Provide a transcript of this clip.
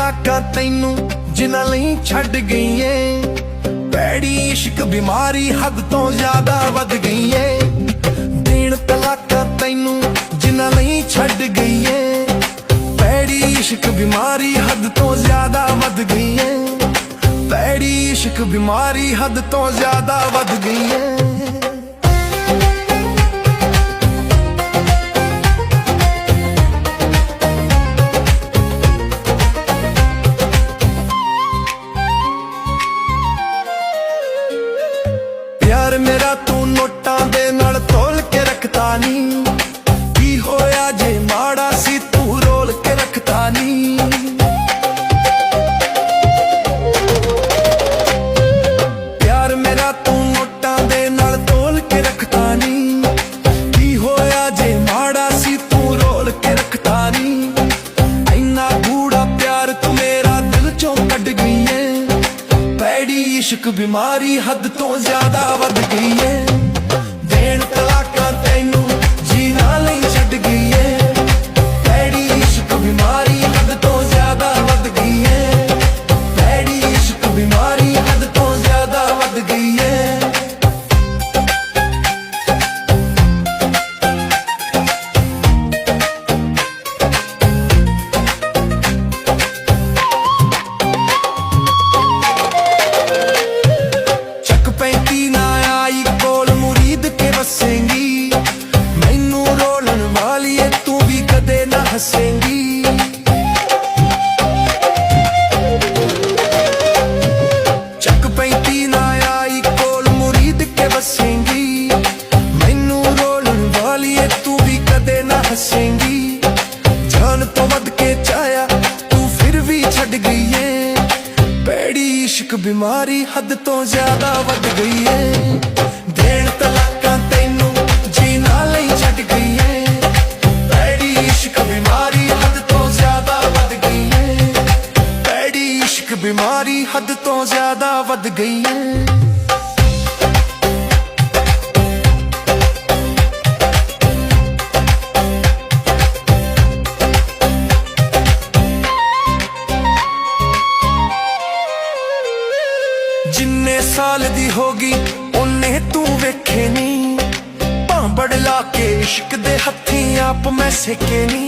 ਤਲਾਕਾਂ ਤੈਨੂੰ ਜਿਨ੍ਹਾਂ ਲਈ ਛੱਡ ਗਈ ਏ। ਭੈੜੀ ਇਸ਼ਕ ਬਿਮਾਰੀ ਹੱਦ ਤੋਂ ਜ਼ਿਆਦਾ ਵੱਧ ਗਈ ਏ। ਦੇਣ ਤਲਾਕਾਂ ਤੈਨੂੰ ਜਿਨ੍ਹਾਂ ਲਈ ਛੱਡ ਗਈ ਏ। ਭੈੜੀ ਇਸ਼ਕ ਬਿਮਾਰੀ ਹੱਦ ਤੋਂ ਜ਼ਿਆਦਾ ਵੱਧ ਗਈ ਏ। ਭੈੜੀ ਇਸ਼ਕ ਬਿਮਾਰੀ ਹੱਦ ਤੋਂ ਜ਼ਿਆਦਾ ਵੱਧ ਗਈ ਏ। प्यार मेरा तू नोटां दे नाल तोल के रखता नी। की होया जे माड़ा सी तू रोल के रखता नी। प्यार मेरा तू नोटां दे नाल तोल के रखता नी। की होया जे माड़ा सी तू रोल के रखता नी। इन्ना गूढ़ा प्यार तू मेरा दिल चों कढ गई है। भैड़ी इश्क बिमारी हद तो ज्यादा वध गई है। देण तलाकां तैनू जीना लई छड्ड गई है। भैड़ी इश्क बिमारी हद तो ज्यादा वध गई है। भैड़ी इश्क बिमारी हद तो ज्यादा वध गई है। मैनू रोलन वाली तू भी कदे ना हसेंगी। चक 35 ना आई कोल मुरीद के बसेंगी। मैनू रोलन वाली तू भी कदे ना हसेंगी। जान तो वध के चाया तू फिर भी छड़ गई है। भैड़ी इश्क बीमारी हद तो ज्यादा वध गई है। देण तलाकां तैनू जीना लई छड्ड गई है। भैड़ी इश्क बीमारी हद तो ज्यादा वध गई है। भैड़ी इश्क बीमारी हद तो ज्यादा वध गई है। जिन्ने साल दी होगी उन्ने तू वेखे नी। भांबड़ ला के इश्क दे हत्थी आप मैं सेके नी।